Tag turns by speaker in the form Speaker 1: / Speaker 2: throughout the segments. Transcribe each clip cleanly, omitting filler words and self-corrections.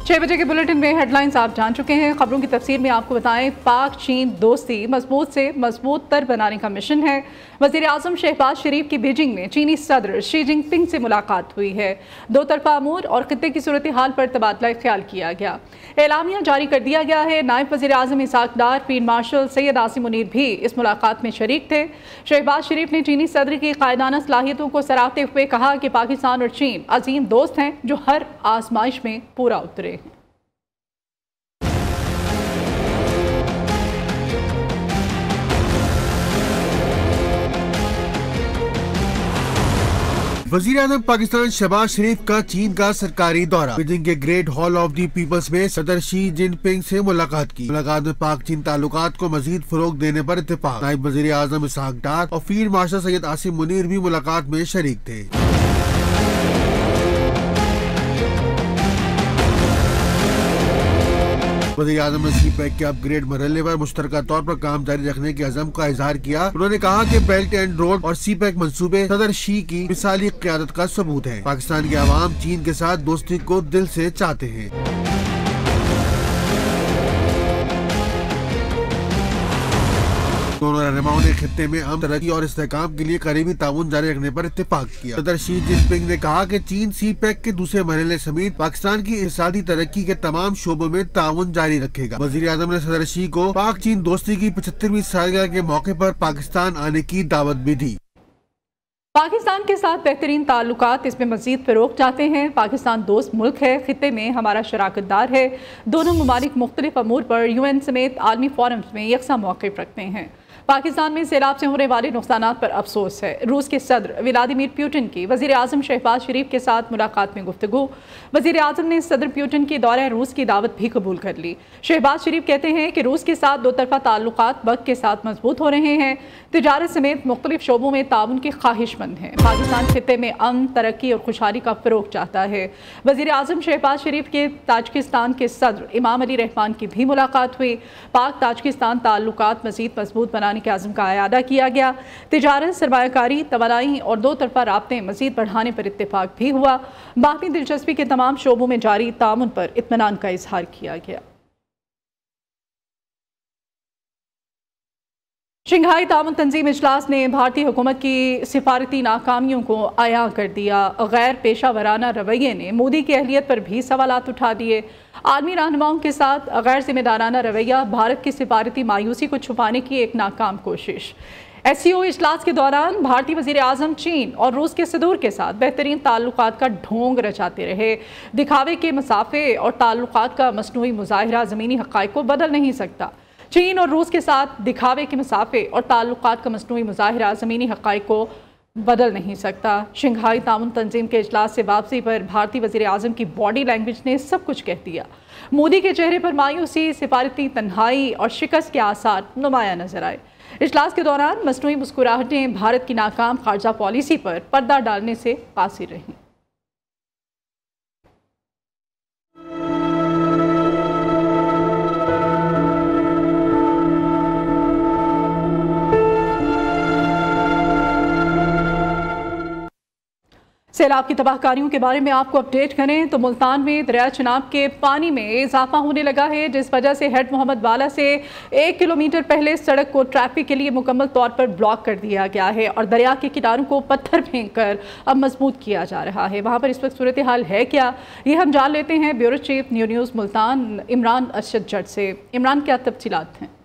Speaker 1: 6 बजे के बुलेटिन में हेडलाइंस आप जान चुके हैं। खबरों की तफसीर में आपको बताएं, पाक चीन दोस्ती मजबूत से मजबूत तर बनाने का मिशन है। वजीर आजम शहबाज शरीफ की बीजिंग में चीनी सदर शी जिनपिंग से मुलाकात हुई है। दो तरफा अमूर और खित्ते की सूरत हाल पर तबादला ख्याल किया गया। एलामिया जारी कर दिया गया है। नायब वजीर आजम इसाक डार, फील्ड मार्शल सैयद आसिम मुनीर भी इस मुलाकात में शरीक थे। शहबाज शरीफ ने चीनी सदर की कायदाना सलाहियतों को सराहते हुए कहा कि पाकिस्तान और चीन अजीम दोस्त हैं जो हर आजमाइश में पूरा उतरे।
Speaker 2: वजीर आज़म पाकिस्तान शहबाज शरीफ का चीन का सरकारी दौरा। बीजिंग के great hall of the peoples में सदर शी जिनपिंग से मुलाकात की। मुलाकात में पाक चीन ताल्लुकात को मजीद फरोग देने पर इत्तेफाक। नायब वजीर आज़म इसाक डार और फील्ड मार्शल सैयद आसिम मुनीर भी मुलाकात में शरीक थे। वज़ीर आज़म ने सी-पैक के अपग्रेड मरहले पर मुश्तरका तौर पर काम जारी रखने के अज़म का इजहार किया। उन्होंने कहा कि बेल्ट एंड रोड और सी-पैक मंसूबे सदर शी की मिसाली क़यादत का सबूत है। पाकिस्तान के अवाम चीन के साथ दोस्ती को दिल से चाहते हैं। दोनों रहनुमाओं ने खित्ते में अमन, तरक्की और इस्तेहकाम के लिए करीबी ताउन जारी रखने पर इत्तेफाक किया। सदर शी जिनपिंग ने कहा कि चीन सी-पैक के दूसरे मरहले समेत पाकिस्तान की इक़्तिसादी तरक्की के तमाम शोबों में ताउन जारी रखेगा। वज़ीर आज़म ने सदर शी को पाक चीन दोस्ती की 75वीं सालगिरह के मौके पर पाकिस्तान आने की दावत भी दी।
Speaker 1: पाकिस्तान के साथ बेहतरीन ताल्लुकात इसमें मजीद फ़रोग़ चाहते हैं। पाकिस्तान दोस्त मुल्क है, खित्ते में हमारा शराकतदार है। दोनों ममालिक मुख्तलिफ अमूर पर UN समेत आलमी फोरम्स में यकसा मौक़िफ़ रखते हैं। पाकिस्तान में सैलाब से होने वाले नुकसानात पर अफसोस है। रूस के सदर व्लादिमीर पुतिन की वज़ीर आज़म शहबाज शरीफ के साथ मुलाकात में गुफ्तगू। वज़ीर आज़म ने सदर पुतिन की दौरे रूस की दावत भी कबूल कर ली। शहबाज शरीफ कहते हैं कि रूस के साथ दो तरफा ताल्लुकात वक्त के साथ मजबूत हो रहे हैं। तिजारत समेत मुख्तलिफ शोबों में ताउन की ख्वाहिशमंद हैं। पाकिस्तान खित्ते में अमन, तरक्की और खुशहाली का फ़रोग़ चाहता है। वज़ीर आज़म शहबाज शरीफ के ताजिकिस्तान के सदर इमाम अली रहमान की भी मुलाकात हुई। पाक ताजिकिस्तान ताल्लुकात मज़ीद मजबूत बनाने के आज़म का अयादा किया गया। तिजारत, सरमायाकारी, तवानाई और दो तरफा राब्ते मज़ीद बढ़ाने पर इत्तेफाक भी हुआ। बाकी दिलचस्पी के तमाम शोबों में जारी तामुन पर इत्मीनान का इजहार किया गया। शंघाई ताउन तंजीम इजलास ने भारतीय हुकूमत की सिफारती नाकामियों को आया कर दिया। गैर पेशा वराना रवैये ने मोदी की अहलियत पर भी सवालात उठा दिए। आलमी रहनुमाओं के साथ गैर जिम्मेदाराना रवैया भारत की सिफारती मायूसी को छुपाने की एक नाकाम कोशिश। SCO इजलास के दौरान भारतीय वज़ीर आज़म चीन और रूस के सदूर के साथ बेहतरीन ताल्लुकात का ढोंग रचाते रहे। दिखावे के मसाफे और ताल्लुकात का मसनूई मुज़ाहिरा ज़मीनी हक़ाइक़ को बदल नहीं सकता। चीन और रूस के साथ दिखावे के मसाफे और ताल्लुकात का मसनूई मुज़ाहिरा ज़मीनी हक़ाइक़ को बदल नहीं सकता। शंघाई ताउन तंजीम के इजलास से वापसी पर भारतीय वज़ीर आज़म की बॉडी लैंग्वेज ने सब कुछ कह दिया। मोदी के चेहरे पर मायूसी, सिफारती तन्हाई और शिकस्त के आसार नुमाया नजर आए। इजलास के दौरान मसनूई मुस्कुराहटें भारत की नाकाम खारजा पॉलिसी पर पर्दा डालने से कासिर रहीं। सैलाब की तबाहकारियों के बारे में आपको अपडेट करें तो मुल्तान में दरिया चिनाब के पानी में इजाफा होने लगा है, जिस वजह से हेड मोहम्मद वाला से 1 किलोमीटर पहले सड़क को ट्रैफिक के लिए मुकम्मल तौर पर ब्लॉक कर दिया गया है और दरिया के किनारों को पत्थर फेंक कर अब मजबूत किया जा रहा है। वहाँ पर इस वक्त सूरत हाल है क्या, ये हम जान लेते हैं bureau chief news Multan Imran Arshad Jat से। इमरान, क्या तफसीलात हैं?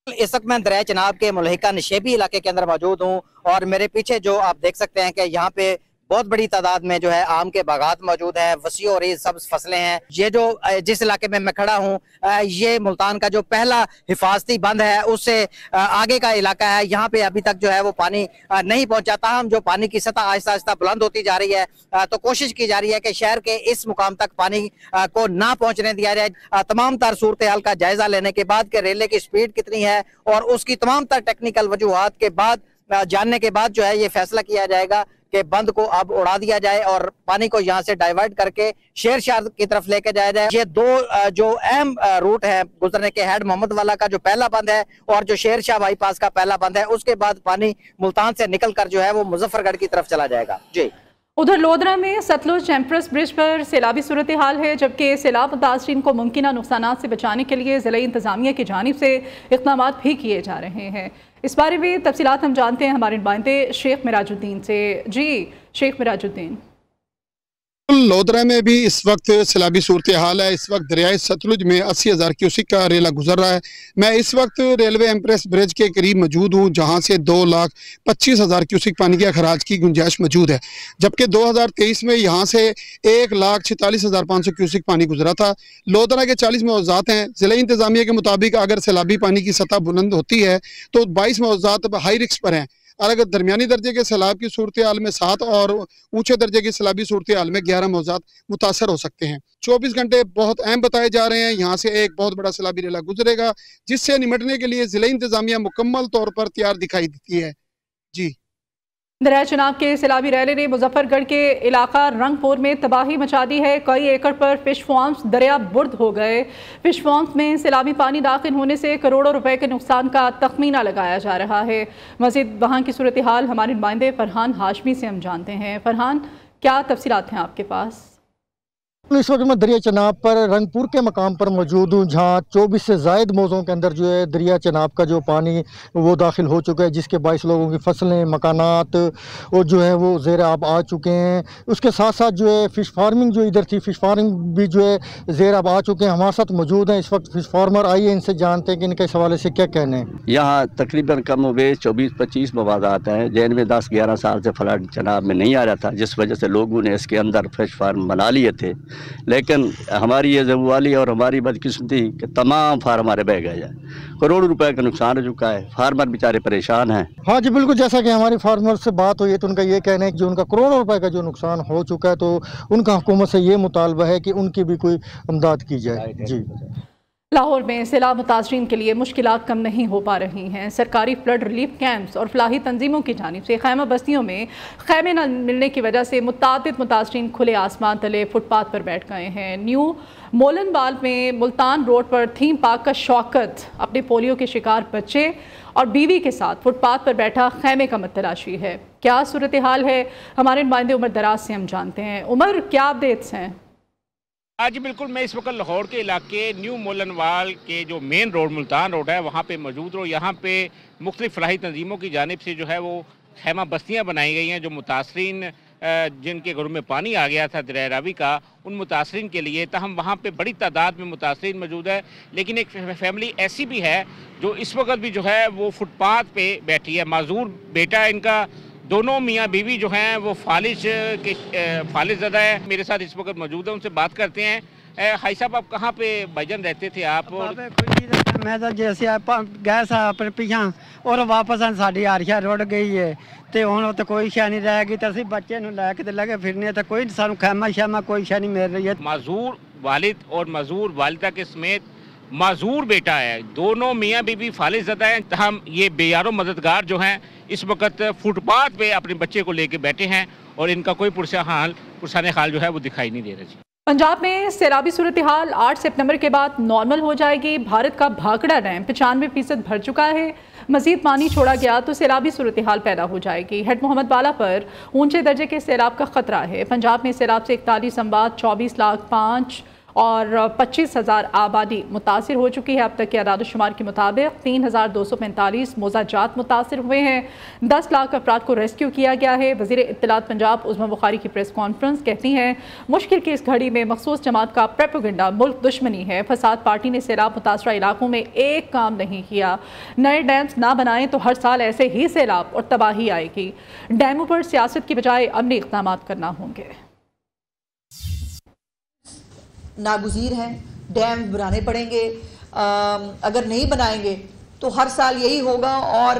Speaker 3: इस वक्त मैं दरिया चिनाब के मुलहिका निशेबी इलाके के अंदर मौजूद हूँ और मेरे पीछे जो आप देख सकते हैं कि यहाँ पे बहुत बड़ी तादाद में जो है आम के बागात मौजूद हैं, वसी और सब्ज फसलें हैं। ये जो जिस इलाके में मैं खड़ा हूँ ये मुल्तान का जो पहला हिफाजती बंद है उससे आगे का इलाका है। यहाँ पे अभी तक जो है वो पानी नहीं पहुँचा। हम जो पानी की सतह आहिस्ता आहिस्ता बुलंद होती जा रही है तो कोशिश की जा रही है कि शहर के इस मुकाम तक पानी को ना पहुँचने दिया जाए। तमाम तर सूरत हाल का जायजा लेने के बाद कि रेले की स्पीड कितनी है और उसकी तमाम तर टेक्निकल वजूहात के बाद जानने के बाद जो है ये फैसला किया जाएगा कि बंद को अब उड़ा दिया जाए और पानी को यहाँ से डाइवर्ट करके शेर शाह की तरफ लेके जाया जाए। ये दो जो अहम रूट है गुजरने के, हेड मोहम्मद वाला का जो पहला बंद है और जो शेर शाह बाईपास का पहला बंद है, उसके बाद पानी मुल्तान से निकल कर जो है वो मुजफ्फरगढ़ की तरफ चला जाएगा। जी
Speaker 1: उधर लोधरा में सतलुज एम्प्रेस ब्रिज पर सैलाबी सूरत हाल है, जबकि सैलाब मुतासरीन को मुमकिन नुकसान से बचाने के लिए ज़िला इंतज़ामिया की जानिब से इक़दाम भी किए जा रहे हैं। इस बारे में तफसीलात हम जानते हैं हमारे नुमाइंदे शेख मिराजुद्दीन से। जी शेख मिराजुद्दीन।
Speaker 4: लोधरा में भी इस वक्त सैलाबी सूरत हाल है। इस वक्त दरियाए सतलुज में 80,000 क्यूसिक का रेला गुजर रहा है। मैं इस वक्त रेलवे एम्प्रेस ब्रिज के करीब मौजूद हूँ, जहाँ से 2,25,000 क्यूसिक पानी के अखराज की गुंजाइश मौजूद है, जबकि 2023 में यहाँ से 1,46,500 क्यूसिक पानी गुजरा था। लोधरा के 40 मौज़ात हैं। ज़िला इंतज़ामिया के मुताबिक अगर सैलाबी पानी की सतह बुलंद होती है तो 22 मौज़ात हाई रिस्क पर हैं, और अगर दरमियानी दर्जे के सैलाब की सूरत हाल में 7 और ऊंचे दर्जे की सैलाबी सूरत हाल में 11 मौज़ात मुतासर हो सकते हैं। 24 घंटे बहुत अहम बताए जा रहे हैं। यहाँ से एक बहुत बड़ा सैलाबी रेला गुजरेगा, जिससे निपटने के लिए ज़िला इंतज़ामिया मुकम्मल तौर पर तैयार दिखाई देती है। जी।
Speaker 1: दरिया चनाब के सैलाबी रैले ने मुजफ्फरगढ़ के इलाका रंगपुर में तबाही मचा दी है। कई एकड़ पर फिश फार्म्स दरिया बुर्द हो गए। फिश फार्म्स में सैलाबी पानी दाखिल होने से करोड़ों रुपए के नुकसान का तखमीना लगाया जा रहा है। मज़ीद वहाँ की सूरत हाल हमारे नुमाइंदे फरहान हाशमी से हम जानते हैं। फरहान, क्या तफसीलात हैं आपके पास?
Speaker 5: इस वक्त मैं दरिया चनाब पर रंगपुर के मकाम पर मौजूद हूँ, जहाँ 24 से ज़ायद मौज़ों के अंदर जो है दरिया चनाब का जो पानी वो दाखिल हो चुका है, जिसके बाईस लोगों की फसलें, मकानात और जो है वो ज़ेर आब आ चुके हैं। उसके साथ साथ जो है फ़िश फार्मिंग जो इधर थी, फ़िश फार्मिंग भी जो है ज़ेर आब आ चुके हैं। हमारे साथ मौजूद हैं इस वक्त फ़िश फार्मर। आइए इनसे जानते हैं कि इनके इस हवाले से क्या कहने हैं।
Speaker 6: यहाँ तकरीबन कम व बेश 24-25 मवादात हैं, जिनमें 10-11 साल से फ्लड चनाब में नहीं आ रहा था, जिस वजह से लोगों ने इसके अंदर फिश फार्म बना लिए थे। लेकिन हमारी ये ज़रूवाली और हमारी बदकिस्मती कि तमाम फार्म हमारे बह गए हैं। करोड़ों रुपए का नुकसान हो चुका है। फार्मर बेचारे परेशान हैं।
Speaker 5: हाँ जी बिल्कुल, जैसा कि हमारे फार्मर से बात हुई है तो उनका ये कहना है कि जो उनका करोड़ों रुपए का जो नुकसान हो चुका है, तो उनका हुकूमत से ये मुतालबा है कि उनकी भी कोई इमदाद की जाए। जी।
Speaker 1: लाहौर में सैलाब मुतासरीन के लिए मुश्किलात कम नहीं हो पा रही हैं। सरकारी फ्लड रिलीफ कैंप्स और फलाही तंजीमों की जानिब से खैमा बस्तियों में खैमे न मिलने की वजह से मुतादिद मुतासरीन खुले आसमान तले फुटपाथ पर बैठ गए हैं। न्यू मोलनबाल में मुल्तान रोड पर थीम पार्क का शौकत अपने पोलियो के शिकार बच्चे और बीवी के साथ फुटपाथ पर बैठा खैमे का मतलाशी है। क्या सूरत हाल है, हमारे नुमाइंदे उमर दराज से हम जानते हैं। उमर, क्या अपडेट्स हैं?
Speaker 7: आज बिल्कुल मैं इस वक्त लाहौर के इलाके न्यू मोलनवाल के जो मेन रोड मुल्तान रोड है वहाँ पे मौजूद हूँ। यहाँ पे मुख्तलिफ फलाही तंजीमों की जानिब से जो है वो खैमा बस्तियाँ बनाई गई हैं, जो मुतासरीन जिनके घरों में पानी आ गया था दरिया रावी का, उन मुतासरीन के लिए। तहम वहाँ पे बड़ी तादाद में मुतासरीन मौजूद है, लेकिन एक फैमिली ऐसी भी है जो इस वक्त भी जो है वो फुटपाथ पे बैठी है। माजूर बेटा इनका, दोनों मियाँ बीवी जो हैं वो फालिज ज़दा है। मेरे साथ इस वक्त मौजूद है, उनसे बात करते हैं। हाई साहब, आप कहाँ पे भाईजान रहते थे आप?
Speaker 8: मैं तो जैसे गए सा अपने पिछा और वापस साड़ी आरिया रुड़ गई है, तो हूँ तो कोई शह नहीं रहेगी, तो असं बच्चे लैके लगे फिरने, तो कोई सानू खैमा शैमा कोई शह नहीं मिल रही है।
Speaker 7: माजूर वालिद और माजूर वालिदा के समेत माजूर बेटा है, दोनों मियाँ बीवी फालिज ज़दा हैं। हम ये बेयारो मददगार जो हैं इस वक्त फुटपाथ पे अपने बच्चे को लेके बैठे हैं और इनका कोई पुरसान हाल जो है वो दिखाई नहीं दे रहा।
Speaker 1: पंजाब में सैलाबी सूरत हाल 8 सितंबर के बाद नॉर्मल हो जाएगी। भारत का भाखड़ा डैम 95% भर चुका है। मजीद पानी छोड़ा गया तो सैलाबी सूरत हाल पैदा हो जाएगी। हेड मोहम्मद बाला पर ऊंचे दर्जे के सैलाब का खतरा है। पंजाब में सैलाब से 41 अमवात, 24 लाख 5 और 25,000 आबादी मुतासिर हो चुकी है। अब तक के आदाद-ओ-शुमार के मुताबिक 3,245 मोज़ाजात मुतासिर हुए हैं। 10 लाख अफराद को रेस्क्यू किया गया है। वज़ीर इत्तलात पंजाब उज़्मा बुखारी की प्रेस कॉन्फ्रेंस कहती हैं, मुश्किल की इस घड़ी में मखसूस जमात का प्रोपेगेंडा मुल्क दुश्मनी है। फसाद पार्टी ने सैलाब मुतासरा इलाकों में एक काम नहीं किया। नए डैम्स ना बनाएं तो हर साल ऐसे ही सैलाब और तबाही आएगी। डैमों पर सियासत की बजाय अमली इक़दाम करना होंगे।
Speaker 9: नागुज़ीर हैं, डैम बनाने पड़ेंगे। अगर नहीं बनाएंगे तो हर साल यही होगा और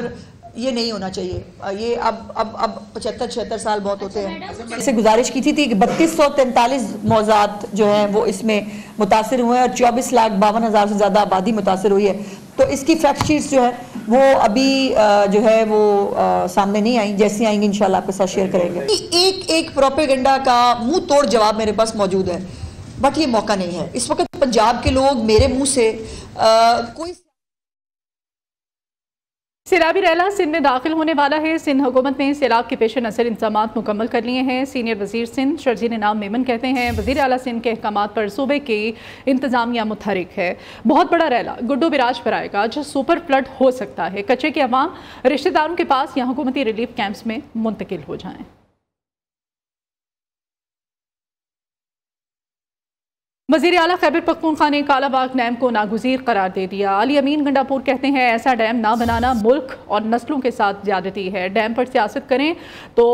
Speaker 9: ये नहीं होना चाहिए। ये अब 75-76 साल बहुत होते हैं। इसे गुजारिश की थी कि 3243 मौज़ात जो हैं वो इसमें मुतासिर हुए हैं और 24,52,000 से ज़्यादा आबादी मुतासिर हुई है। तो इसकी फैक्ट शीट्स जो है वो अभी जो है वो सामने नहीं आई, जैसी आएंगी इंशाल्लाह आपके साथ शेयर करेंगे। एक प्रोपेगेंडा का मुंह तोड़ जवाब मेरे पास मौजूद है, बट ये मौका नहीं है। इस वक्त पंजाब के लोग मेरे मुंह से कोई
Speaker 1: सैलाबी रैला सिंध में दाखिल होने वाला है। सिंध हुकूमत ने सैलाब के पेश नज़र इंतजाम मुकम्मल कर लिए हैं। सीनियर वजीर सिंध शर्जील नाम मेमन कहते हैं वजीर आला सिंध के अहकाम पर सूबे की इंतजामिया मुतहरिक है। बहुत बड़ा रैला गुड्डो बिराज पर आएगा जो सुपर फ्लड हो सकता है। कच्चे के अवाम रिश्तेदारों के पास यहाँ हुकूमती रिलीफ कैंप्स में मुंतकिल हो जाएं। वज़ीर आला खैबर पख्तूनख्वा ने कालाबाग डैम को नागुज़ीर करार दे दिया। अली अमीन गंडापुर कहते हैं ऐसा डैम ना बनाना मुल्क और नस्लों के साथ ज़्यादती है। डैम पर सियासत करें तो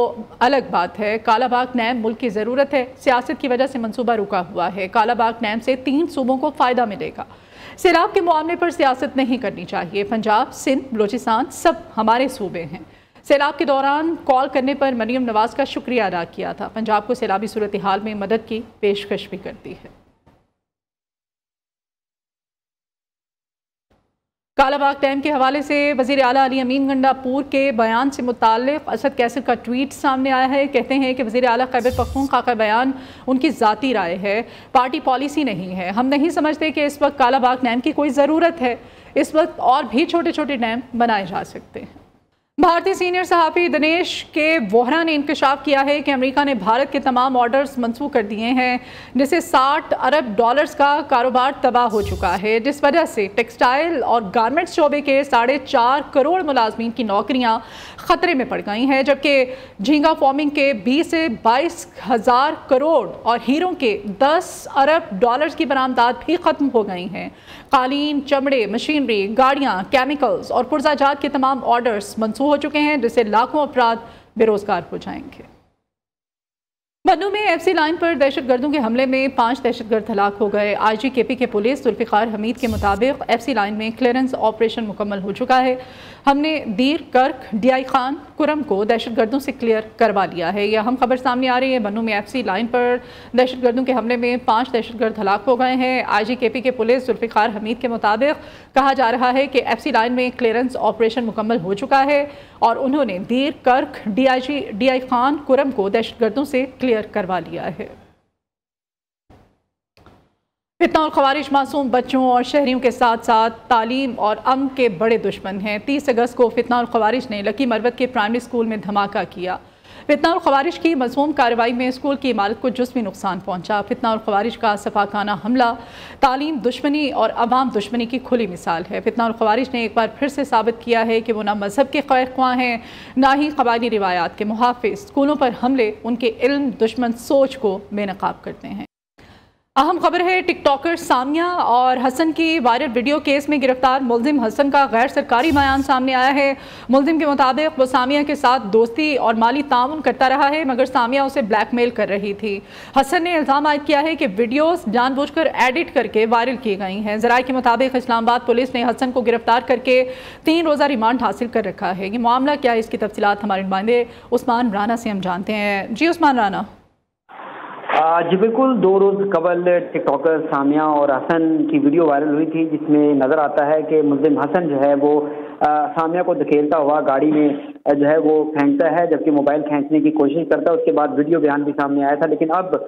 Speaker 1: अलग बात है। कालाबाग डैम मुल्क की ज़रूरत है। सियासत की वजह से मनसूबा रुका हुआ है। कालाबाग डैम से 3 सूबों को फ़ायदा मिलेगा। सैलाब के मामले पर सियासत नहीं करनी चाहिए। पंजाब, सिंध, बलोचिस्तान सब हमारे सूबे हैं। सैलाब के दौरान कॉल करने पर मरियम नवाज का शुक्रिया अदा किया था। पंजाब को सैलाबी सूरत हाल में मदद की पेशकश भी करती है। कालाबाग डैम के हवाले से वज़ीर आला अली अमीन गंडापुर के बयान से मुताल्लिक़ असद कैसर का ट्वीट सामने आया है। कहते हैं कि वज़ीर आला खैबर पख्तूनख्वा का बयान उनकी ज़ाती राय है, पार्टी पॉलिसी नहीं है। हम नहीं समझते कि इस वक्त कालाबाग डैम की कोई ज़रूरत है। इस वक्त और भी छोटे छोटे डैम बनाए जा सकते हैं। भारतीय सीनियर सहाफ़ी दिनेश के वोहरा ने इंकशाफ किया है कि अमेरिका ने भारत के तमाम ऑर्डर्स मंसूख कर दिए हैं, जिससे $60 अरब का कारोबार तबाह हो चुका है, जिस वजह से टेक्सटाइल और गारमेंट्स शोबे के 4.5 करोड़ मुलाजमीन की नौकरियां ख़तरे में पड़ गई हैं, जबकि झींगा फार्मिंग के 20 से 22 हज़ार करोड़ और हीरों के $10 अरब की बरामदात भी ख़त्म हो गई हैं। कालीन, चमड़े, मशीनरी, गाड़ियाँ, केमिकल्स और पुर्जाजात के तमाम ऑर्डर्स मंसूख हो चुके हैं, जिससे लाखों अफराद बेरोजगार हो जाएंगे। बन्नू में एफसी लाइन पर दहशतगर्दों के हमले में 5 दहशतगर्द हलाक हो गए। IGKP के पुलिस जुल्फ़िकार हमीद के मुताबिक एफसी लाइन में क्लियरेंस ऑपरेशन मुकम्मल हो चुका है। हमने दीर कर्क DI खान कुरम को दहशतगर्दों से क्लियर करवा लिया है। यह अहम खबर सामने आ रही है। बन्नू में एफसी लाइन पर दहशतगर्दों के हमले में 5 दहशतगर्द हलाक हो गए हैं। IGKP के पुलिस जुल्फ़िकार हमीद के मुताबिक कहा जा रहा है कि एफसी लाइन में क्लियरेंस ऑपरेशन मुकम्मल हो चुका है और उन्होंने दीर कर्क DI खान कुरम को दहशतगर्दों से क्लियर करवा लिया है। फितना और ख़वारिज मासूम बच्चों और शहरियों के साथ साथ तालीम और अमन के बड़े दुश्मन हैं। 30 अगस्त को फितना और ख़वारिज ने लकी मरवत के प्राइमरी स्कूल में धमाका किया। फितना और ख़वारिज की मज़मूम कार्रवाई में स्कूल की इमारत को जिस्मी नुकसान पहुंचा। फितना और ख़वारिज का सफाकाना हमला तालीम दुश्मनी और अवाम दुश्मनी की खुली मिसाल है। फितना और ख़वारिज ने एक बार फिर से साबित किया है कि वो ना मज़हब के खैर ख्वाह हैं, ना ही क़बायली रिवायात के मुहाफ़िज़। स्कूलों पर हमले उनके इल्म दुश्मन सोच को बेनकाब करते हैं। अहम खबर है, टिकटॉकर सामिया और हसन की वायरल वीडियो केस में गिरफ्तार मुलजिम हसन का गैर सरकारी बयान सामने आया है। मुलजिम के मुताबिक वो सामिया के साथ दोस्ती और माली ताउन करता रहा है, मगर सामिया उसे ब्लैकमेल कर रही थी। हसन ने इल्ज़ाम आयद किया है कि वीडियोस जानबूझकर एडिट करके वायरल की गई हैं। ज़राए के मुताबिक इस्लामाबाद पुलिस ने हसन को गिरफ्तार करके 3 रोज़ा रिमांड हासिल कर रखा है। ये मामला क्या है, इसकी तफसीलात हमारे नुमाइंदे उस्मान राना से हम जानते हैं। जी उस्मान राना।
Speaker 10: जी बिल्कुल, 2 रोज़ कबल टिकटॉकर सामिया और हसन की वीडियो वायरल हुई थी, जिसमें नज़र आता है कि मुलजिम हसन जो है वो सामिया को धकेलता हुआ गाड़ी में जो है वो फेंकता है, जबकि मोबाइल खींचने की कोशिश करता है। उसके बाद वीडियो बयान भी सामने आया था, लेकिन अब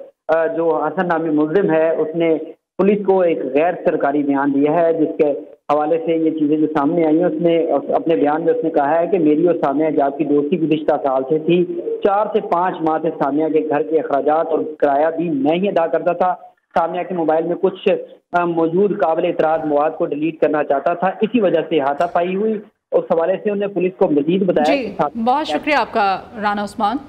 Speaker 10: जो हसन नामी मुलजिम है उसने पुलिस को एक गैर सरकारी बयान दिया है, जिसके हवाले से ये चीज़ें जो सामने आई हैं उसने अपने बयान में उसने कहा है कि मेरी और सामिया जाब की दोस्ती गुज़िश्ता साल से थी। 4 से 5 माह से सामिया के घर के अखराजात और किराया भी मैं ही अदा करता था। सामिया के मोबाइल में कुछ मौजूद काबिल एतराज़ मवाद को डिलीट करना चाहता था, इसी वजह से हाथापाई हुई। उस हवाले से उन्होंने पुलिस को मजीद बताया।
Speaker 1: बहुत शुक्रिया आपका राना उस्मान।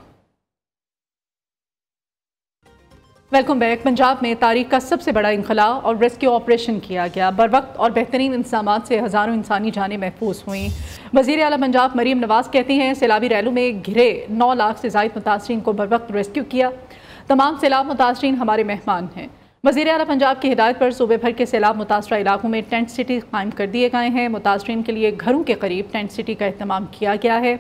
Speaker 1: Welcome back. पंजाब में तारीख का सबसे बड़ा इंखला और रेस्क्यू ऑपरेशन किया गया। बर वक्त और बेहतरीन इंतजामात से हज़ारों इंसानी जानें महफूज हुई। वज़ीर आला पंजाब मरियम नवाज कहती हैं सैलाबी रैलों में घिरे 9 लाख से ज़ायद मुतासरीन को बर वक्त रेस्क्यू किया। तमाम सैलाब मुतासरीन हमारे मेहमान हैं। वज़ीर आला पंजाब की हिदायत पर सूबे भर के सैलाब मुतासरा इलाकों में टेंट सिटी कायम कर दिए गए हैं। मुतासरीन के लिए घरों के करीब टेंट सिटी का अहतमाम किया गया है।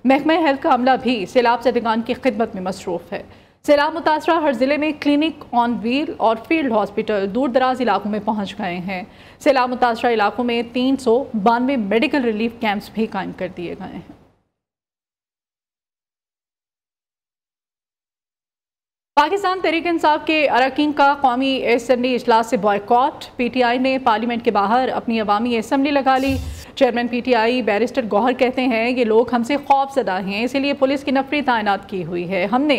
Speaker 1: महकमा हेल्थ का अमला भी सैलाब ज़दगान की खिदमत में मसरूफ़ है। सैलाब मुतासरा हर ज़िले में क्लिनिक ऑन व्हील और फील्ड हॉस्पिटल दूर दराज इलाकों में पहुँच गए हैं। सैलाब मुतासरा इलाकों में 392 मेडिकल रिलीफ कैंप्स भी कायम कर दिए गए हैं। पाकिस्तान तहरीक इंसाफ के अरकान का कौमी असम्बली इजलास से बॉयकॉट। PTI ने पार्लियामेंट के बाहर अपनी अवामी असम्बली लगा ली। चेयरमैन PTI बैरिस्टर गौहर कहते हैं ये लोग हमसे खौफजदा हैं, इसीलिए पुलिस की नफरी तैनात की हुई है। हमने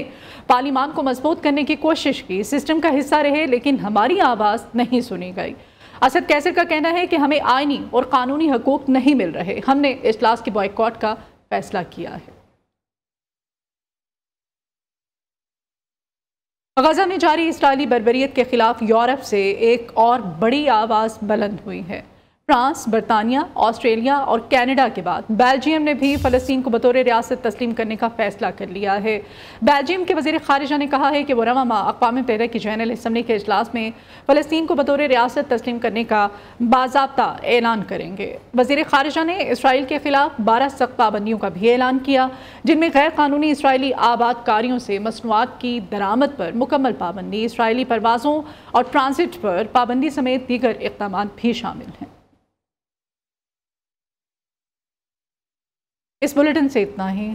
Speaker 1: पार्लियामान को मजबूत करने की कोशिश की, सिस्टम का हिस्सा रहे, लेकिन हमारी आवाज़ नहीं सुनी गई। असद कैसर का कहना है कि हमें आईनी और कानूनी हकूक नहीं मिल रहे, हमने इजलास के बॉयकॉट का फैसला किया है। गजा में जारी इस्राइली बर्बरियत के खिलाफ यूरोप से एक और बड़ी आवाज़ बुलंद हुई है। फ्रांस, बरतानिया, ऑस्ट्रेलिया और कनाडा के बाद बेल्जियम ने भी फ़लस्तीन को बतौर रियासत तस्लीम करने का फैसला कर लिया है। बेल्जियम के वज़ीर ख़ारिजा ने कहा है कि वो रवा माह अक़वाम मुत्तहिदा की जनरल असम्बली के इजलास में फ़लस्तीन को बतौर रियासत तस्लीम करने का बाज़ाब्ता ऐलान करेंगे। वज़ीर ख़ारिजा ने इसराइल के खिलाफ 12 सख्त पाबंदियों का भी ऐलान किया, जिनमें गैर कानूनी इसराइली आबादकारियों से मसनूआत की दरामद पर मुकम्मल पाबंदी, इसराइली परवाज़ों और ट्रांजिट पर पाबंदी समेत दीगर इक़दाम भी शामिल हैं। इस बुलेटिन से इतना ही।